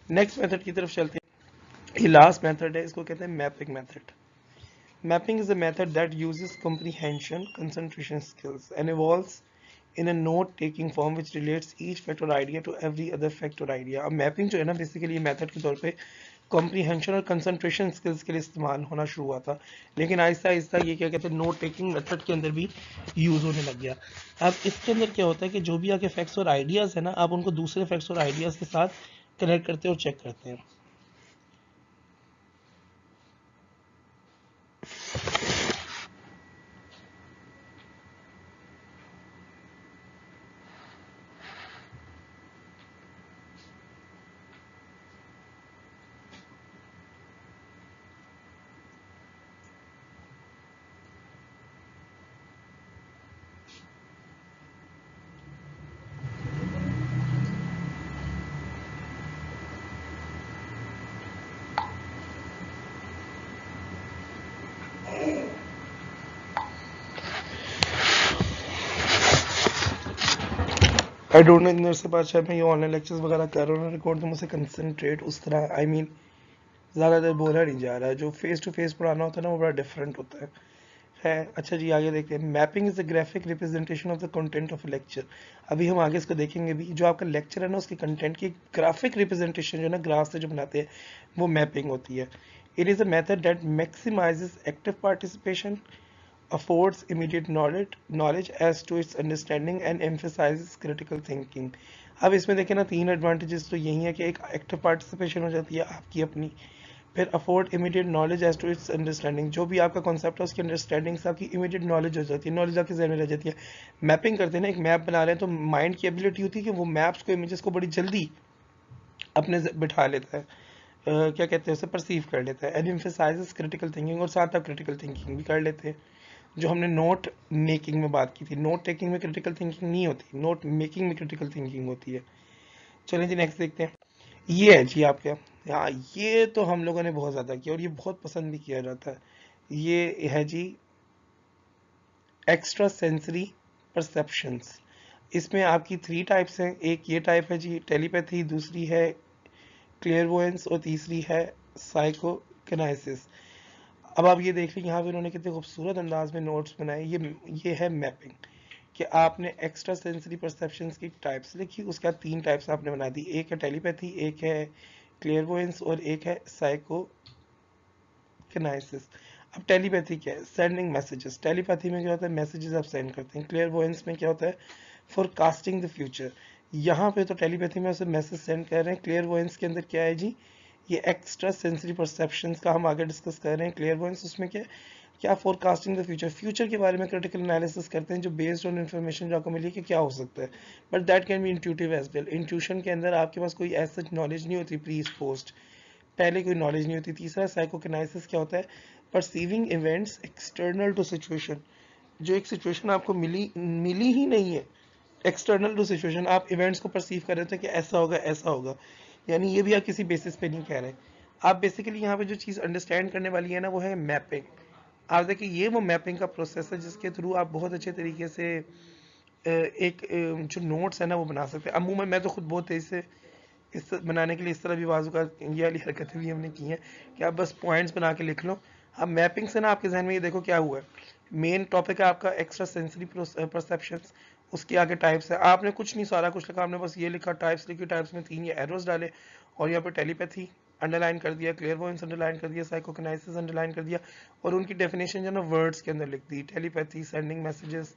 नेक्स्ट मेथड की तरफ चलते हैं, ये लास्ट मेथड है, इसको कहते हैं mapping method. Mapping is a method that uses comprehension, concentration skills, and evolves in a note-taking form which relates each factor idea to every other factor idea. अब mapping जो है ना बेसिकली मेथड के तौर पे comprehension और concentration skills के लिए इस्तेमाल होना शुरू हुआ था, लेकिन आहिस्ता आहिस्ता ये क्या कहते हैं नोट टेकिंग मेथड के अंदर भी यूज होने लग गया। अब इसके अंदर क्या होता है कि जो भी आपके फैक्ट्स और आइडियाज है ना, आप उनको दूसरे फैक्ट्स और आइडियाज के साथ कनेक्ट करते हैं और चेक करते हैं। आई डोंट नो मेरे से बात, शायद मैं ये ऑनलाइन लेक्चर्स वगैरह कर रहा हूँ रिकॉर्ड, तो मुझसे कंसंट्रेट उस तरह आई मीन ज़्यादा देर बोला नहीं जा रहा है। जो फेस टू फेस पढ़ाना होता है ना वो बड़ा डिफरेंट होता है। अच्छा जी आगे देखते हैं, mapping is the graphic representation of the content of lecture. अभी हम आगे इसको देखेंगे भी, जो आपका लेक्चर है ना उसके कंटेंट की ग्राफिक रिप्रेजेंटेशन जो है ना ग्राफ से जो बनाते हैं वो मैपिंग होती है। It is a method that maximises active participation, affords immediate knowledge as to its understanding and emphasizes critical thinking। अब इसमें देखें ना तीन एडवांटेजेस तो यही है कि एक एक्टिव पार्टिसिपेशन हो जाती है आपकी अपनी, फिर afford immediate knowledge as to its understanding, जो भी आपका कॉन्सेप्ट है उसकी अंडरस्टैंडिंग से आपकी इमीडिएट नॉलेज हो जाती है, नॉलेज आपके जहन में रह जाती है। मैपिंग करते हैं ना, एक मैप बना रहे हैं तो माइंड की एबिलिटी होती है कि वो मैप्स को इमेजेस को बड़ी जल्दी अपने बिठा लेता है, क्या कहते हैं उसे परसीव कर लेता है। एंड एम्फसाइजेस क्रिटिकल थिंकिंग, और साथ आप क्रिटिकल थिंकिंग भी कर लेते हैं, जो हमने नोट मेकिंग में बात की थी। नोट टेकिंग में क्रिटिकल थिंकिंग नहीं होती, नोट मेकिंग में क्रिटिकल थिंकिंग होती है। चलिए जी नेक्स्ट देखते हैं, ये है जी आपका, हाँ ये तो हम लोगों ने बहुत ज़्यादा किया और ये बहुत पसंद भी किया जाता है। ये है जी एक्स्ट्रा सेंसरी परसेप्शंस। इसमें आपकी थ्री टाइप्स हैं, एक ये टाइप है जी टेलीपैथी, दूसरी है क्लियरवोयंस और तीसरी है साइकोकिनेसिस। अब आप ये देख लें यहाँ पे उन्होंने कितने खूबसूरत अंदाज में नोट्स बनाए। ये है मैपिंग कि आपने एक्स्ट्रा सेंसरी परसेप्शंस की टाइप्स लिखी, उसके बाद तीन टाइप्स आपने बना दी, एक है टेलीपैथी, एक है क्लियरवोयंस और एक है साइकोकिनेसिस। अब टेलीपैथी क्या है? Sending messages. टेलीपैथी में क्या होता है? मैसेजेस आप सेंड करते हैं। क्लियरवोयंस में क्या होता है? Forecasting the future. यहाँ पे तो टेलीपैथी में उसे मैसेज सेंड कर रहे हैं, क्लियरवोयंस के अंदर क्या है जी? ये एक्स्ट्रा सेंसरी परसेप्शंस का हम आगे डिस्कस कर रहे हैं। क्लियरवोयंस उसमें क्या फोरकास्टिंग द फ्यूचर, फ्यूचर के बारे में क्रिटिकल एनालिसिस करते हैं, जो बेस्ड ऑन इन्फॉर्मेशन जो आपको मिली कि क्या हो सकता है, but that can be intuitive as well. Intuition के अंदर आपके पास कोई ऐसा नॉलेज नहीं होती प्री पोस्ट, पहले कोई नॉलेज नहीं होती। तीसरा साइकोकिनेसिस क्या होता है? Perceiving events external to situation, जो एक सिचुएशन आपको मिली ही नहीं है, एक्सटर्नल टू सिचुएशन आप इवेंट्स को परसीव कर रहे थे कि ऐसा होगा ऐसा होगा, यानी ये भी आप किसी बेसिस पे नहीं कह रहे। आप बेसिकली यहाँ पे जो चीज़ अंडरस्टैंड करने वाली है ना वो है मैपिंग। आप देखिए ये वो मैपिंग का प्रोसेस है जिसके थ्रू आप बहुत अच्छे तरीके से एक जो नोट्स है ना वो बना सकते हैं। अमूमन मैं तो खुद बहुत तेज़ी से इस बनाने के लिए इस तरह भी बाजू का ये वाली हरकतें भी हमने की हैं कि आप बस पॉइंट्स बना के लिख लो। अब मैपिंग से ना आपके जहन में ये देखो क्या हुआ है, मेन टॉपिक है आपका एक्स्ट्रा सेंसरी परसेप्शंस, उसके आगे टाइप्स है, आपने कुछ नहीं सारा कुछ लिखा, आपने बस ये लिखा टाइप्स लिखी, टाइप्स में तीन ये एरोस डाले और यहाँ पे टेलीपैथी अंडरलाइन कर दिया, क्लियरवोयंस अंडरलाइन कर दिया, साइकोकिनेसिस अंडरलाइन कर दिया और उनकी डेफिनेशन जो ना वर्ड्स के अंदर लिख दी, टेलीपैथी सेंडिंग मैसेजेस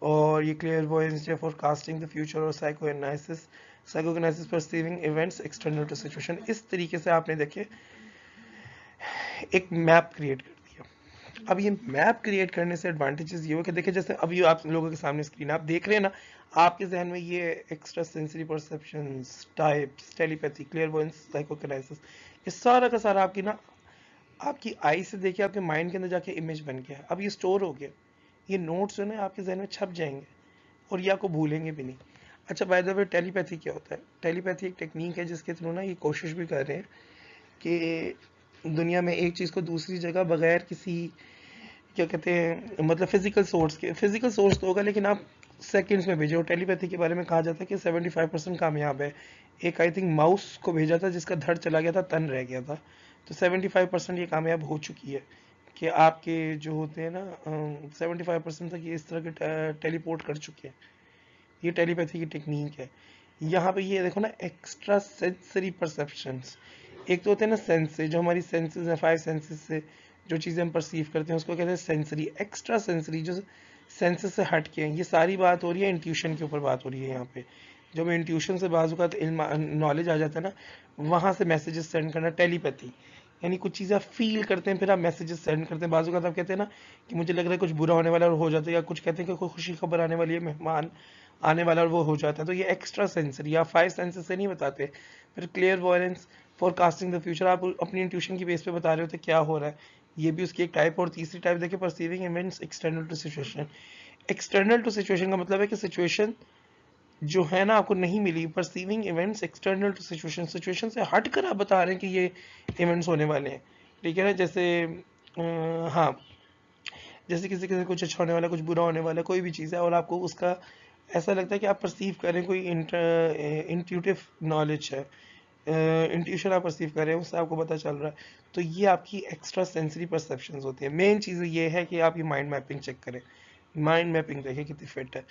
और ये क्लियरवोयंस जो फोरकास्टिंग द फ्यूचर और psychokinesis perceiving events external to situation. इस तरीके से आपने देखे एक मैप क्रिएट कर दिया। अब ये मैप क्रिएट करने से एडवांटेजेस ये हो कि देखिए जैसे अभी आप लोगों के सामने स्क्रीन आप देख रहे हैं ना, आपके जहन में ये extra sensory perceptions, types, telepathy, clairvoyance, psychokinesis, ये सारा का सारा आपकी ना आपकी आई से देखे आपके माइंड के अंदर जाके इमेज बन गया, अब ये स्टोर हो गया, ये नोट्स जो है ना आपके जहन में छप जाएंगे और ये आपको भूलेंगे भी नहीं। अच्छा बाय द वे टेलीपैथी क्या होता है? टेलीपैथी एक टेक्निक है जिसके थ्रू ना ये कोशिश भी कर रहे हैं कि दुनिया में एक चीज़ को दूसरी जगह बगैर किसी क्या कहते हैं मतलब फिजिकल सोर्स के, फिजिकल सोर्स तो होगा लेकिन आप सेकंड्स में भेजो। टेलीपैथी के बारे में कहा जाता है कि 75% कामयाब है। एक आई थिंक माउस को भेजा था जिसका धड़ चला गया था, तन रह गया था, तो 75% ये कामयाब हो चुकी है कि आपके जो होते हैं ना 75% तक ये इस तरह के टेलीपोर्ट कर चुके हैं। ये टेलीपैथी की टेक्निक है। यहाँ पे ये देखो ना एक्स्ट्रा सेंसरी परसेप्शंस, एक तो होते हैं ना सेंसेस, जो हमारी सेंसेस है, 5 सेंसेस से जो चीज़ें हम परसीव करते हैं उसको कहते हैं सेंसरी। एक्स्ट्रा सेंसरी जो सेंसेस से हट के हैं, ये सारी बात हो रही है इंट्यूशन के ऊपर बात हो रही है यहाँ पे। जब इंट्यूशन से बाजू का नॉलेज आ जाता है ना, वहाँ से मैसेजेस सेंड करना टेलीपैथी, यानी कुछ चीज़ें आप फील करते हैं फिर आप मैसेजेस सेंड करते हैं। बाजू का आप कहते हैं ना कि मुझे लग रहा है कुछ बुरा होने वाला है और हो जाता है, या कुछ कहते हैं कि कोई खुशी खबर आने वाली है, मेहमान आने वाला और वो हो जाता है, तो ये एक्स्ट्रा सेंसरी या 5 सेंसेस से नहीं बताते। फिर clear violence, forecasting the future, आप अपनी इंट्यूशन की बेस पे बता रहे होते क्या हो रहा है, ये भी उसकी एक टाइप। और तीसरी टाइप देखिए perceiving events external to situation. External to situation का मतलब है कि सिचुएशन जो है ना आपको नहीं मिली, perceiving events external to situation, situation से हट कर आप बता रहे हैं कि ये इवेंट्स होने वाले हैं, ठीक है ना। जैसे हाँ, जैसे किसी के कुछ अच्छा होने वाला, कुछ बुरा होने वाला, कोई भी चीज़ है और आपको उसका ऐसा लगता है कि आप परसीव कर रहे हैं, कोई इंट्यूटिव नॉलेज है, इंट्यूशन आप परसीव कर रहे हैं, उससे आपको पता चल रहा है, तो ये आपकी एक्स्ट्रा सेंसरी परसेप्शंस होती है। मेन चीज़ ये है कि आप ये माइंड मैपिंग चेक करें, माइंड मैपिंग देखें कितनी फिट है।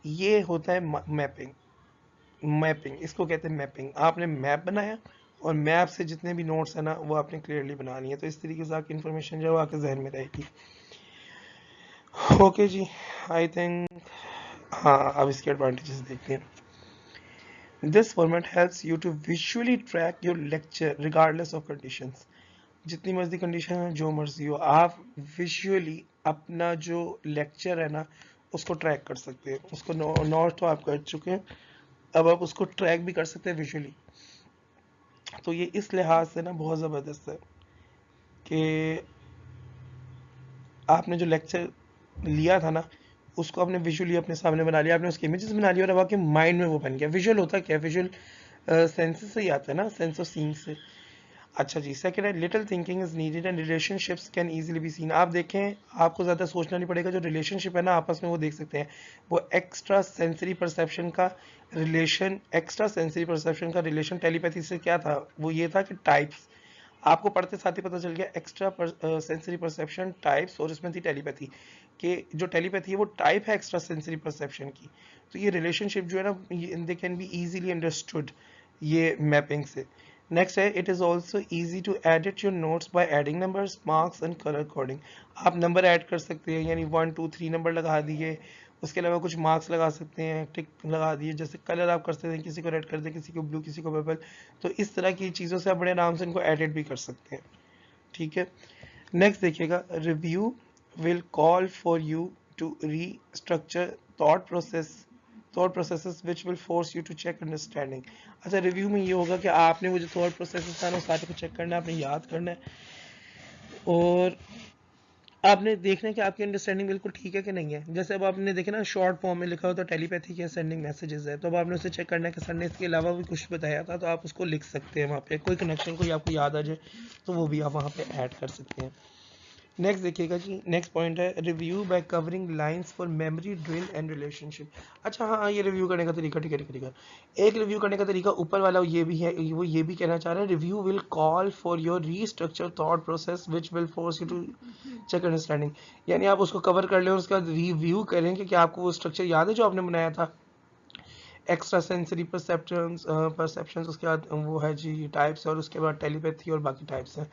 ये होता है मैपिंग, मैपिंग इसको कहते हैं मैपिंग। आपने मैप बनाया और मैप से जितने भी नोट्स है ना वो आपने क्लियरली बना लिए, तो इस तरीके से आपकी इन्फॉर्मेशन जो है आपके जहन में रहेगी। ओके जी, आई थिंक हाँ अब इसके एडवांटेजेस देखते हैं। This format helps you to visually track your lecture regardless of conditions. जितनी मर्जी कंडीशन है, जो मर्जी हो, आप विजुअली अपना जो लेक्चर है ना उसको ट्रैक कर सकते हैं। उसको नोट तो आप कर चुके हैं, अब आप उसको ट्रैक भी कर सकते हैं विजुअली। तो ये इस लिहाज से ना बहुत ज़बरदस्त है कि आपने जो लेक्चर लिया था ना उसको आपने विजुअली अपने सामने बना लिया, आपने उसकी इमेजेस बना लिया और अब आपके माइंड में वो बन गया। विजुअल होता क्या है? विजुअल सेंसेस से ही आता है ना, सेंस ऑफ सीइंग से। अच्छा जी, सेकंड है little thinking is needed and relationships can easily be seen. आप देखें, आपको ज़्यादा सोचना नहीं पड़ेगा, जो रिलेशनशिप है ना आपस में वो देख सकते हैं। वो एक्स्ट्रा सेंसरी परसेप्शन का रिलेशन, एक्स्ट्रा सेंसरी परसेप्शन का रिलेशन टेलीपैथी से क्या था? वो ये था कि टाइप्स, आपको पढ़ते साथ ही पता चल गया एक्स्ट्रा सेंसरी परसेप्शन टाइप्स, और इसमें थी टेलीपैथी कि जो टेलीपैथी है वो टाइप है एक्स्ट्रा सेंसरी परसेप्शन की। तो ये रिलेशनशिप जो है ना they can be easily understood ये मैपिंग से। नेक्स्ट है it is also easy to edit your notes by adding numbers, marks and colour coding. आप नंबर ऐड कर सकते हैं, यानी 1 2 3 नंबर लगा दिए, उसके अलावा कुछ मार्क्स लगा सकते हैं, टिक लगा दिए, जैसे कलर आप कर सकते हैं, किसी को रेड कर दें, किसी को ब्लू, किसी को पर्पल। तो इस तरह की चीज़ों से आप बड़े आराम से इनको एडिट भी कर सकते हैं, ठीक है। नेक्स्ट देखिएगा, review will call for you to restructure thought processes which will force you to check understanding. अच्छा, रिव्यू में ये होगा कि आपने वो जो थॉट प्रोसेसेस था ना सारे को चेक करना है, आपने याद करना है और आपने देखना है कि आपकी अंडरस्टैंडिंग बिल्कुल ठीक है कि नहीं है। जैसे अब आपने देखे ना शॉर्ट फॉर्म में लिखा होता है टेलीपैथी के सेंडिंग मैसेजेस है, तो अब आपने उसे चेक करना है कि सर ने इसके अलावा भी कुछ बताया था, तो आप उसको लिख सकते हैं वहाँ पे, कोई कनेक्शन कोई आपको याद आ जाए तो वो भी आप वहाँ पे ऐड कर सकते हैं। नेक्स्ट देखिएगा जी, नेक्स्ट पॉइंट है review bye covering lines for memory drill and relationship. अच्छा हाँ, ये रिव्यू करने का तरीका, ठीक है ठीक है। एक रिव्यू करने का तरीका ऊपर वाला ये भी है, वो ये भी कहना चाह रहे हैं review will call for your restructure thought process which will force you to check understanding. यानी आप उसको कवर कर लें और उसका रिव्यू करें कि क्या आपको वो स्ट्रक्चर याद है जो आपने बनाया था। एक्स्ट्रा सेंसरी परसेप्शंस, उसके बाद वो है जी टाइप्स, और उसके बाद टेलीपैथी और बाकी टाइप्स हैं।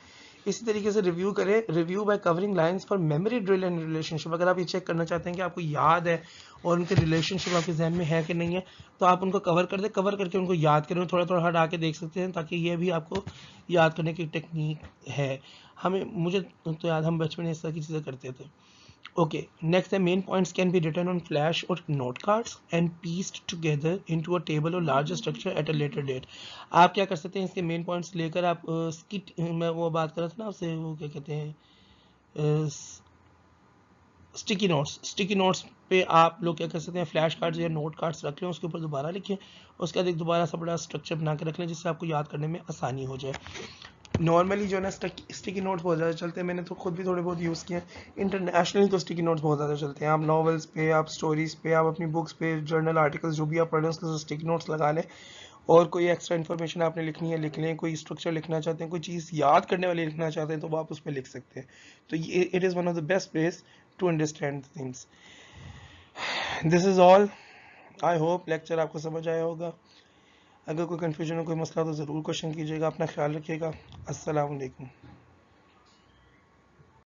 इसी तरीके से रिव्यू करें, review bye covering lines for memory drill and relationship. अगर आप ये चेक करना चाहते हैं कि आपको याद है और उनके रिलेशनशिप आपके जहन में है कि नहीं है, तो आप उनको कवर कर दें, कवर करके उनको याद करें, थोड़ा थोड़ा हटा के देख सकते हैं, ताकि ये भी आपको याद करने की टेक्निक है। मुझे तो याद, हम बचपन में इस तरह की चीज़ें करते थे। ओके, नेक्स्ट है main points can be written on flash और note cards and pieced together into a table और large structure at a later date. आप क्या कर सकते हैं, इसके मेन पॉइंट्स लेकर आप मैं वो बात कर रहा था ना आपसे, वो क्या कहते हैं, स्टिकी नोट्स पे आप लोग क्या कर सकते हैं, फ्लैश कार्ड्स या नोट कार्ड्स रख लें, उसके ऊपर दोबारा लिखें, उसके बाद एक दोबारा सा बड़ा स्ट्रक्चर बना के रख लें जिससे आपको याद करने में आसानी हो जाए। नॉर्मली जो है ना स्टिकी नोट्स बहुत ज़्यादा चलते हैं, मैंने तो खुद भी थोड़े बहुत यूज़ किए हैं। इंटरनेशनली तो स्टिकी नोट्स बहुत ज़्यादा चलते हैं। आप नॉवेल्स पे, आप स्टोरीज़ पे, आप अपनी बुक्स पे, जर्नल आर्टिकल्स जो भी आप पढ़ रहे हैं उसके स्टिकी नोट्स लगा लें, और कोई एक्स्ट्रा इन्फॉर्मेशन आपने लिखनी है लिख लें, कोई स्ट्रक्चर लिखना चाहते हैं, कोई चीज़ याद करने वाली लिखना चाहते हैं तो आप उस पर लिख सकते हैं। तो ये it is one of the best ways to understand things. This is all. I hope lecture आपको समझ आया होगा। अगर कोई कन्फ्यूजन हो, कोई मसला, तो ज़रूर क्वेश्चन कीजिएगा। अपना ख्याल रखिएगा। अस्सलाम वालेकुम।